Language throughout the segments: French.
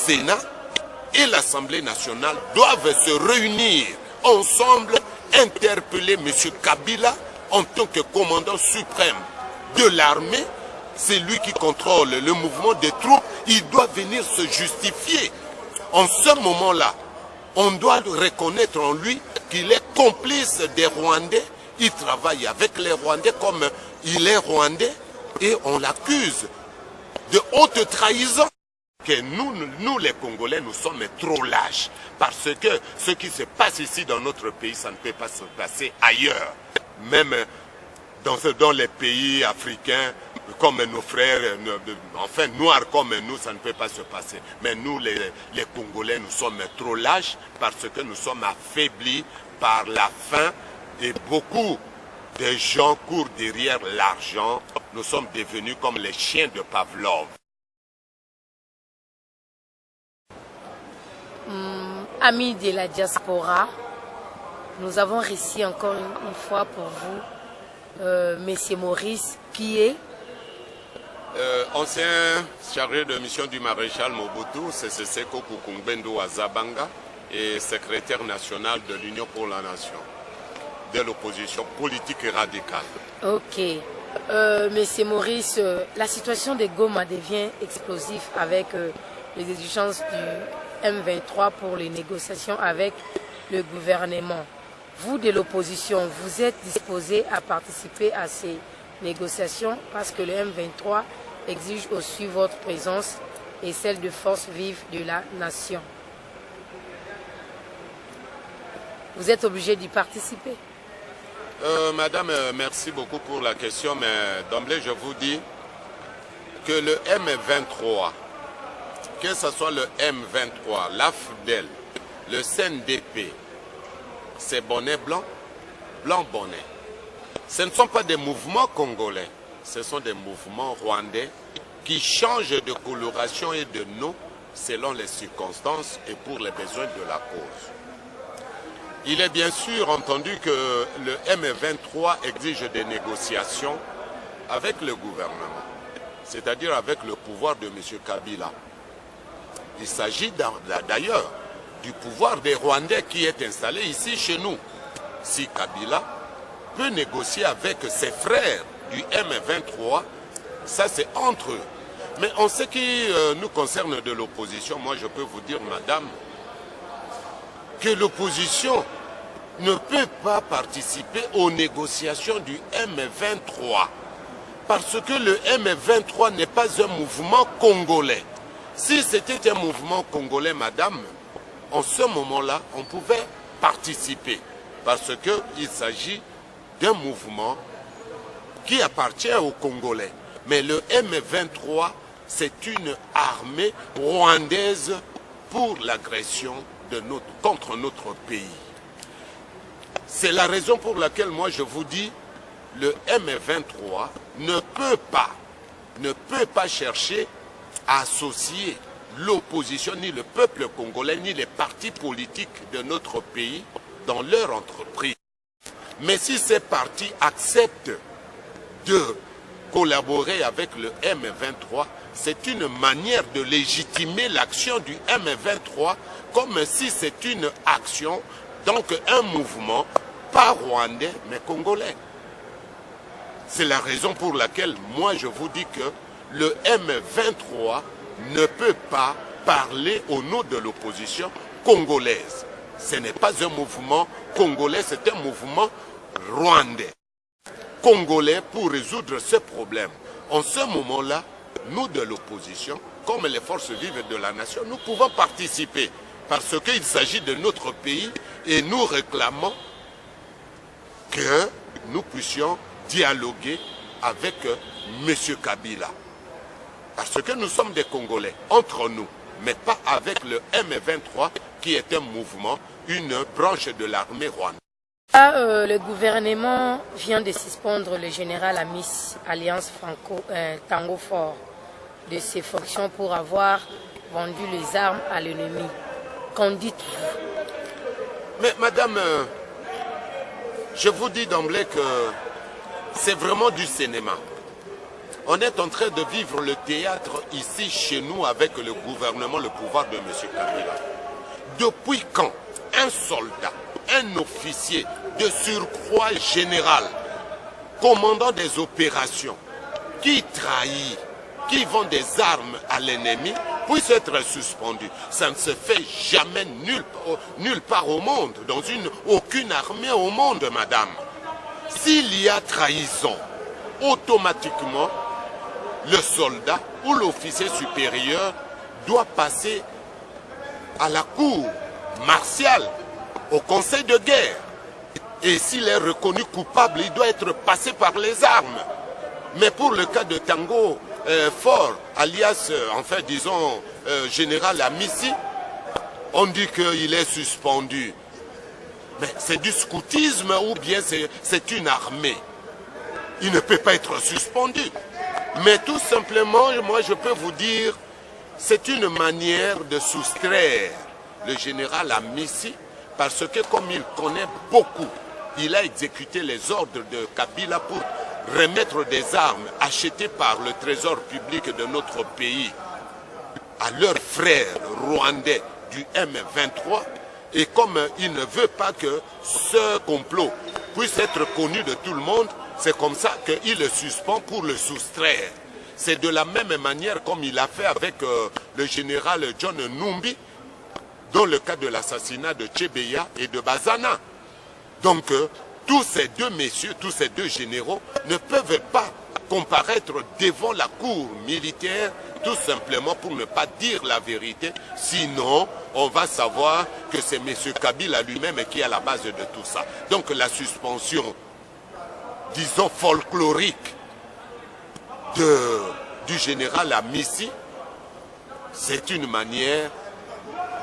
Sénat et l'Assemblée nationale doivent se réunir ensemble, interpeller M. Kabila en tant que commandant suprême de l'armée. C'est lui qui contrôle le mouvement des troupes. Il doit venir se justifier. En ce moment-là, on doit reconnaître en lui qu'il est complice des Rwandais. Il travaille avec les Rwandais comme il est Rwandais et on l'accuse de haute trahison. Que nous les Congolais, nous sommes trop lâches parce que ce qui se passe ici dans notre pays, ça ne peut pas se passer ailleurs. Même dans les pays africains, comme nos frères, enfin noirs comme nous, ça ne peut pas se passer. Mais nous, les Congolais, nous sommes trop lâches parce que nous sommes affaiblis par la faim et beaucoup de gens courent derrière l'argent. Nous sommes devenus comme les chiens de Pavlov. Amis de la diaspora, nous avons réussi encore une fois pour vous, Monsieur Maurice, qui est ancien chargé de mission du maréchal Mobutu, Seko Kukumbendo Azabanga, et secrétaire national de l'Union pour la Nation, de l'opposition politique et radicale. Ok. Monsieur Maurice, la situation de Goma devient explosive avec les exigences du M23 pour les négociations avec le gouvernement. Vous de l'opposition, vous êtes disposé à participer à ces négociations parce que le M23 exige aussi votre présence et celle de forces vives de la nation. Vous êtes obligé d'y participer. Madame, merci beaucoup pour la question, mais d'emblée je vous dis que le M23, que ce soit le M23, l'AFDEL, le CNDP, c'est bonnet blanc, blanc bonnet. Ce ne sont pas des mouvements congolais, ce sont des mouvements rwandais qui changent de coloration et de nom selon les circonstances et pour les besoins de la cause. Il est bien sûr entendu que le M23 exige des négociations avec le gouvernement, c'est-à-dire avec le pouvoir de M. Kabila. Il s'agit d'ailleurs du pouvoir des Rwandais qui est installé ici chez nous. Si Kabila peut négocier avec ses frères du M23, ça c'est entre eux. Mais en ce qui nous concerne de l'opposition, moi je peux vous dire, madame, que l'opposition ne peut pas participer aux négociations du M23 parce que le M23 n'est pas un mouvement congolais. Si c'était un mouvement congolais, madame, en ce moment-là, on pouvait participer parce qu'il s'agit d'un mouvement qui appartient aux Congolais. Mais le M23, c'est une armée rwandaise pour l'agression contre notre pays. C'est la raison pour laquelle moi je vous dis, le M23 ne peut pas chercher à associer l'opposition, ni le peuple congolais, ni les partis politiques de notre pays dans leur entreprise. Mais si ces partis acceptent de collaborer avec le M23, c'est une manière de légitimer l'action du M23 comme si c'est une action, donc un mouvement, pas rwandais, mais congolais. C'est la raison pour laquelle moi je vous dis que le M23 ne peut pas parler au nom de l'opposition congolaise. Ce n'est pas un mouvement congolais, c'est un mouvement rwandais. Congolais pour résoudre ce problème. En ce moment-là, nous de l'opposition, comme les forces vives de la nation, nous pouvons participer parce qu'il s'agit de notre pays et nous réclamons que nous puissions dialoguer avec M. Kabila. Parce que nous sommes des Congolais, entre nous, mais pas avec le M23 qui est un mouvement, une branche de l'armée rwandaise. Le gouvernement vient de suspendre le général Amis, Alliance Tango Fort, de ses fonctions pour avoir vendu les armes à l'ennemi. Qu'en dites-vous? Mais madame, je vous dis d'emblée que c'est vraiment du cinéma. On est en train de vivre le théâtre ici chez nous avec le gouvernement, le pouvoir de M. Kabila. Depuis quand un soldat, un officier de surcroît général, commandant des opérations, qui trahit, qui vend des armes à l'ennemi, puisse être suspendu? Ça ne se fait jamais nulle part au monde, dans aucune armée au monde, madame. S'il y a trahison, automatiquement, le soldat ou l'officier supérieur doit passer à la cour martiale, au conseil de guerre. Et s'il est reconnu coupable, il doit être passé par les armes. Mais pour le cas de Tango Fort, alias, enfin disons, général Amissi, on dit qu'il est suspendu. Mais c'est du scoutisme ou bien c'est une armée? Il ne peut pas être suspendu. Mais tout simplement, moi je peux vous dire, c'est une manière de soustraire le général Amissi, parce que comme il connaît beaucoup, il a exécuté les ordres de Kabila pour remettre des armes achetées par le trésor public de notre pays à leurs frères rwandais du M23. Et comme il ne veut pas que ce complot puisse être connu de tout le monde, c'est comme ça qu'il le suspend pour le soustraire. C'est de la même manière comme il a fait avec le général John Numbi, dans le cas de l'assassinat de Tchebeya et de Bazana. Donc, tous ces deux messieurs, tous ces deux généraux ne peuvent pas comparaître devant la cour militaire, tout simplement pour ne pas dire la vérité. Sinon, on va savoir que c'est M. Kabila lui-même qui est à la base de tout ça. Donc, la suspension, disons, folklorique du général Amissi, c'est une manière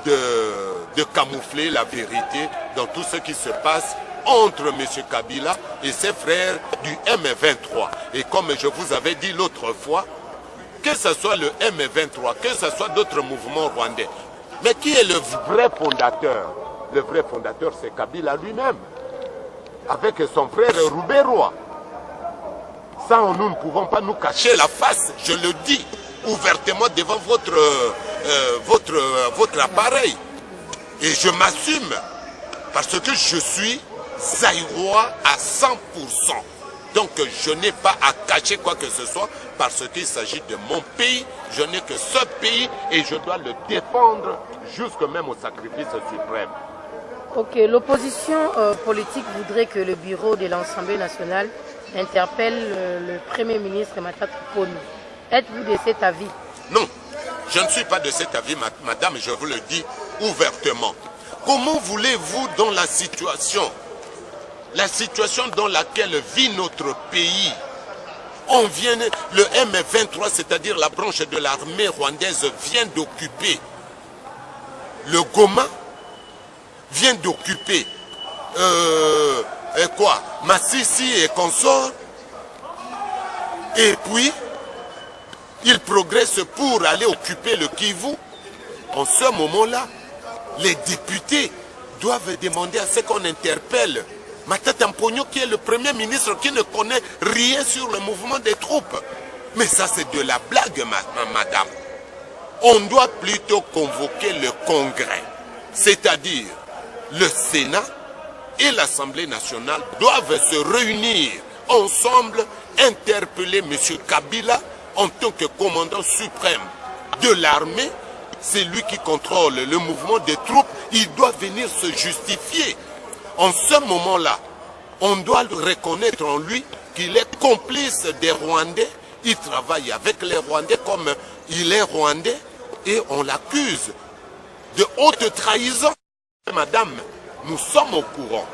de camoufler la vérité dans tout ce qui se passe entre M. Kabila et ses frères du M23. Et comme je vous avais dit l'autre fois, que ce soit le M23, que ce soit d'autres mouvements rwandais, mais qui est le vrai fondateur? Le vrai fondateur, c'est Kabila lui-même, avec son frère Rouberois. Ça, nous ne pouvons pas nous cacher la face, je le dis ouvertement devant votre appareil. Et je m'assume, parce que je suis zaïrois à 100%. Donc je n'ai pas à cacher quoi que ce soit, parce qu'il s'agit de mon pays. Je n'ai que ce pays et je dois le défendre jusque même au sacrifice suprême. Ok, l'opposition politique voudrait que le bureau de l'Assemblée nationale interpelle le Premier ministre Matata Ponyo. Êtes-vous de cet avis? Non, je ne suis pas de cet avis, madame, je vous le dis ouvertement. Comment voulez-vous, dans la situation dans laquelle vit notre pays, le M23, c'est-à-dire la branche de l'armée rwandaise, vient d'occuper le Goma, vient d'occuper Massissi et consorts, et puis il progresse pour aller occuper le Kivu. En ce moment-là, les députés doivent demander à ce qu'on interpelle Matata Ponyo, qui est le Premier ministre, qui ne connaît rien sur le mouvement des troupes. Mais ça, c'est de la blague, madame. On doit plutôt convoquer le Congrès, c'est-à-dire le Sénat et l'Assemblée nationale doivent se réunir ensemble, interpeller M. Kabila en tant que commandant suprême de l'armée. C'est lui qui contrôle le mouvement des troupes. Il doit venir se justifier. En ce moment-là, on doit reconnaître en lui qu'il est complice des Rwandais. Il travaille avec les Rwandais comme il est Rwandais et on l'accuse de haute trahison. Madame, nous sommes au courant.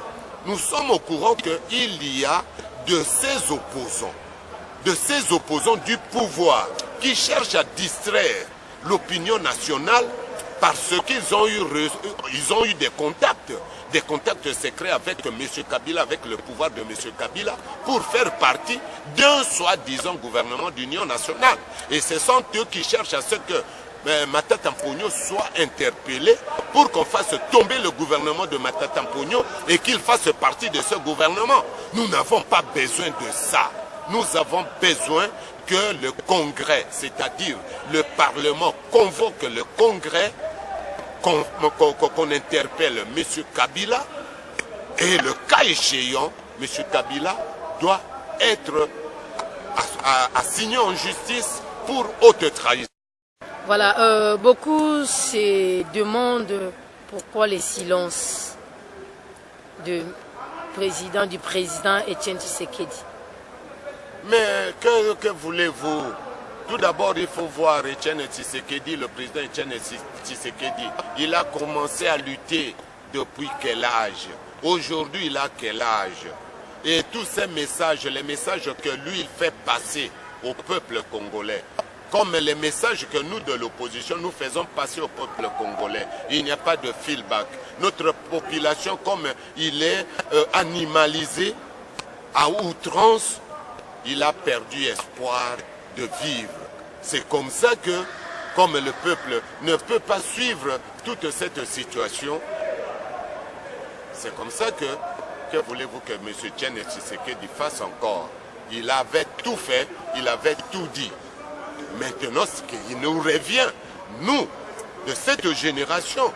Nous sommes au courant qu'il y a de ces opposants du pouvoir qui cherchent à distraire l'opinion nationale parce qu'ils ont eu des contacts secrets avec M. Kabila, avec le pouvoir de M. Kabila, pour faire partie d'un soi-disant gouvernement d'union nationale. Et ce sont eux qui cherchent à ce que Matata Ponyo soit interpellé pour qu'on fasse tomber le gouvernement de Matata Ponyo et qu'il fasse partie de ce gouvernement. Nous n'avons pas besoin de ça. Nous avons besoin que le Congrès, c'est-à-dire le Parlement, convoque le Congrès, qu'on interpelle M. Kabila, et le cas échéant, M. Kabila doit être assigné en justice pour haute trahison. Voilà, beaucoup se demandent pourquoi les silences du président Etienne Tshisekedi. Mais que voulez-vous? Tout d'abord, il faut voir Etienne Tshisekedi, le président Etienne Tshisekedi. Il a commencé à lutter depuis quel âge? Aujourd'hui, il a quel âge? Et tous ces messages, les messages que lui, il fait passer au peuple congolais, comme les messages que nous de l'opposition, nous faisons passer au peuple congolais. Il n'y a pas de feedback. Notre population, comme il est animalisé à outrance, il a perdu espoir de vivre. C'est comme ça que, comme le peuple ne peut pas suivre toute cette situation, c'est comme ça que voulez-vous que M. Etienne Tshisekedi fasse encore? Il avait tout fait, il avait tout dit. Maintenant, ce qui nous revient, nous, de cette génération,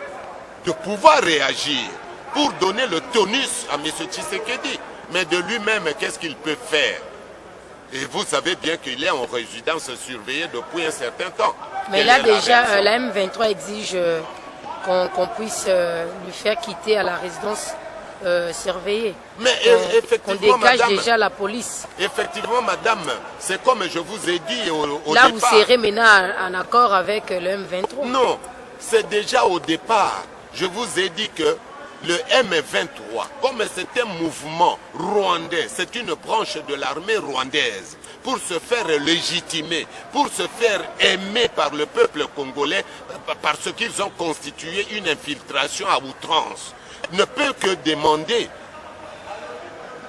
de pouvoir réagir pour donner le tonus à M. Tshisekedi. Mais de lui-même, qu'est-ce qu'il peut faire? Et vous savez bien qu'il est en résidence surveillée depuis un certain temps. Mais là déjà, la M23 exige qu'on puisse lui faire quitter à la résidence surveillée. Mais qu'on dégage madame, déjà la police. Effectivement, madame, c'est comme je vous ai dit au là, départ. vous serez maintenant en accord avec le M23. Non, c'est déjà au départ. Je vous ai dit que le M23, comme c'est un mouvement rwandais, c'est une branche de l'armée rwandaise, pour se faire légitimer, pour se faire aimer par le peuple congolais, parce qu'ils ont constitué une infiltration à outrance, ne peut que demander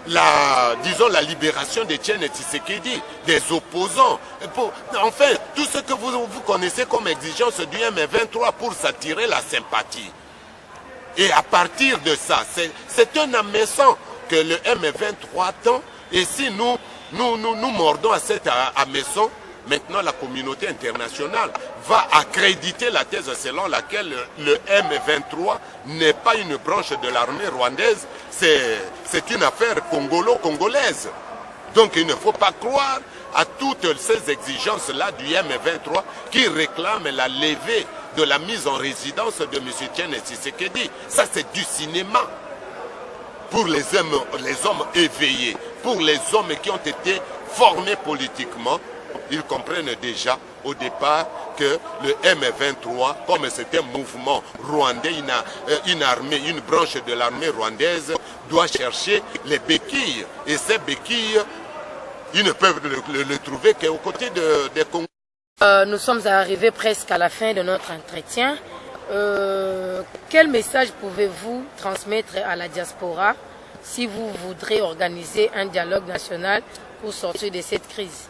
la libération d'Etienne Tshisekedi, des opposants. Enfin, tout ce que vous connaissez comme exigence du M23 pour s'attirer la sympathie. Et à partir de ça, c'est un hameçon que le M23 tend. Et si nous mordons à cet hameçon, maintenant la communauté internationale va accréditer la thèse selon laquelle le M23 n'est pas une branche de l'armée rwandaise, c'est une affaire congolo-congolaise. Donc il ne faut pas croire à toutes ces exigences-là du M23 qui réclament la levée de la mise en résidence de M. Etienne Tshisekedi. Ça, c'est du cinéma. Pour les hommes éveillés, pour les hommes qui ont été formés politiquement, ils comprennent déjà au départ que le M23, comme c'est un mouvement rwandais, une armée, une branche de l'armée rwandaise, doit chercher les béquilles. Et ces béquilles, ils ne peuvent le trouver qu'aux côtés des Congolais. Nous sommes arrivés presque à la fin de notre entretien. Quel message pouvez-vous transmettre à la diaspora si vous voudrez organiser un dialogue national pour sortir de cette crise?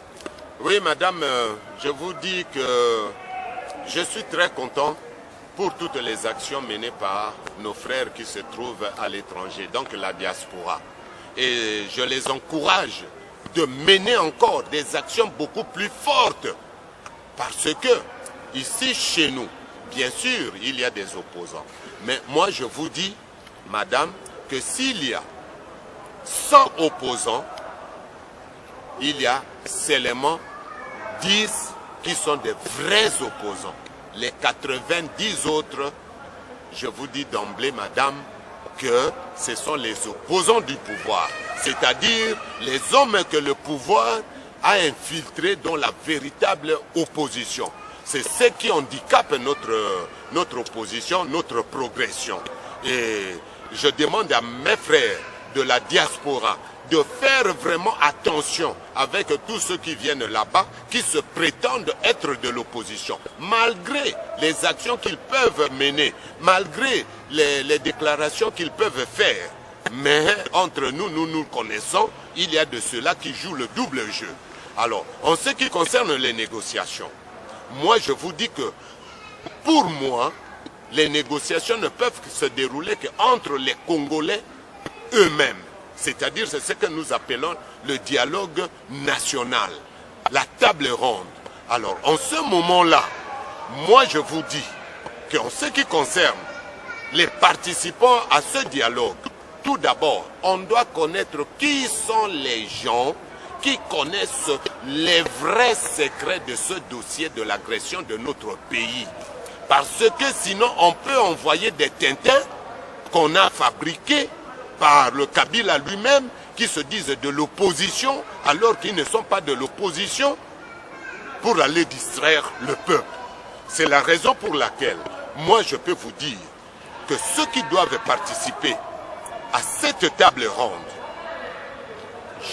Oui, madame, je vous dis que je suis très content pour toutes les actions menées par nos frères qui se trouvent à l'étranger, donc la diaspora. Et je les encourage de mener encore des actions beaucoup plus fortes. Parce que, ici, chez nous, bien sûr, il y a des opposants. Mais moi, je vous dis, madame, que s'il y a 100 opposants, il y a seulement 10 qui sont des vrais opposants. Les 90 autres, je vous dis d'emblée, madame, que ce sont les opposants du pouvoir. C'est-à-dire les hommes que le pouvoir a infiltré dans la véritable opposition. C'est ce qui handicape notre opposition, notre progression. Et je demande à mes frères de la diaspora de faire vraiment attention avec tous ceux qui viennent là-bas, qui se prétendent être de l'opposition, malgré les actions qu'ils peuvent mener, malgré les déclarations qu'ils peuvent faire. Mais entre nous, nous connaissons, il y a de ceux-là qui jouent le double jeu. Alors, en ce qui concerne les négociations, moi je vous dis que, pour moi, les négociations ne peuvent se dérouler qu'entre les Congolais eux-mêmes. C'est-à-dire, c'est ce que nous appelons le dialogue national, la table ronde. Alors, en ce moment-là, moi je vous dis qu'en ce qui concerne les participants à ce dialogue, tout d'abord, on doit connaître qui sont les gens qui connaissent les vrais secrets de ce dossier de l'agression de notre pays. Parce que sinon, on peut envoyer des Tintins qu'on a fabriqués par le Kabila lui-même, qui se disent de l'opposition, alors qu'ils ne sont pas de l'opposition, pour aller distraire le peuple. C'est la raison pour laquelle, moi je peux vous dire que ceux qui doivent participer à cette table ronde,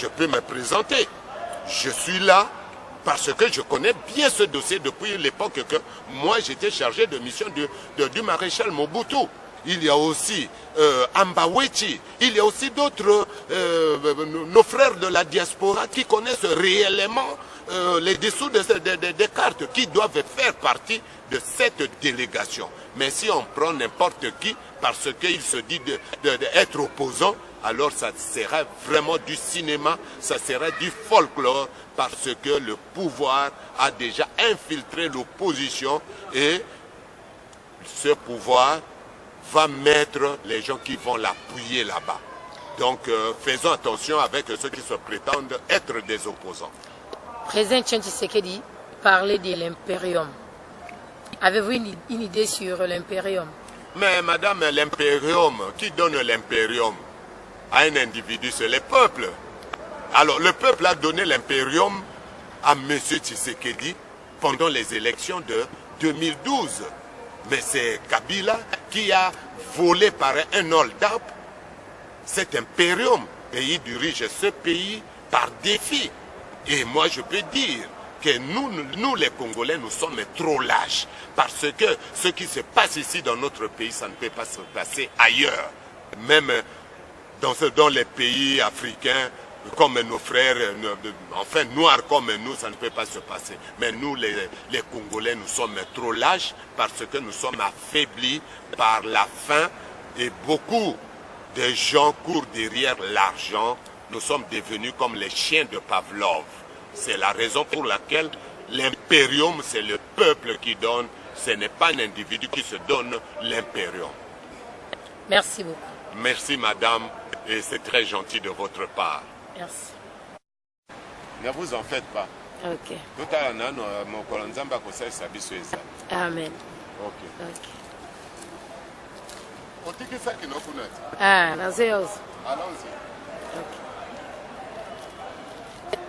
je peux me présenter. Je suis là parce que je connais bien ce dossier depuis l'époque que moi j'étais chargé de mission du maréchal Mobutu. Il y a aussi Ambawechi, il y a aussi d'autres, nos frères de la diaspora qui connaissent réellement les dessous des cartes, qui doivent faire partie de cette délégation. Mais si on prend n'importe qui parce qu'il se dit d'être opposant, alors ça sera vraiment du cinéma, ça sera du folklore, parce que le pouvoir a déjà infiltré l'opposition et ce pouvoir va mettre les gens qui vont l'appuyer là-bas. Donc faisons attention avec ceux qui se prétendent être des opposants. Président Tshisekedi parlait de l'impérium. Avez-vous une idée sur l'impérium? Mais madame, l'impérium, qui donne l'impérium à un individu? C'est le peuple. Alors le peuple a donné l'impérium à M. Tshisekedi pendant les élections de 2012. Mais c'est Kabila qui a volé par un hold-up cet impérium. Et il dirige ce pays par défi. Et moi je peux dire que nous les Congolais, nous sommes trop lâches. Parce que ce qui se passe ici dans notre pays, ça ne peut pas se passer ailleurs. Même dans les pays africains, comme nos frères, enfin noirs comme nous, ça ne peut pas se passer. Mais nous, les Congolais, nous sommes trop lâches parce que nous sommes affaiblis par la faim et beaucoup de gens courent derrière l'argent. Nous sommes devenus comme les chiens de Pavlov. C'est la raison pour laquelle l'impérium, c'est le peuple qui donne, ce n'est pas un individu qui se donne l'impérium. Merci beaucoup. Merci madame, et c'est très gentil de votre part. Merci. Ne vous en faites pas. Ok. Tout à l'heure, mon colonzamba conseil s'habille sur ça. Amen. Ok. Ok. On dit que ça qui nous connaît. Ah, Nazeos. Allons-y. Ok.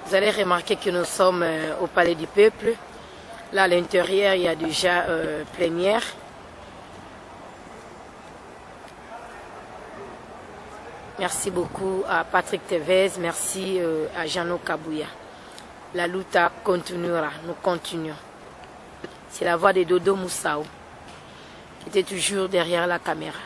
Vous allez remarquer que nous sommes au Palais du Peuple. Là, à l'intérieur, il y a déjà plénière. Merci beaucoup à Patrick Tevez, merci à Jeannot Kabouya. La lutte continuera, nous continuons. C'est la voix de Dodo Moussao, qui était toujours derrière la caméra.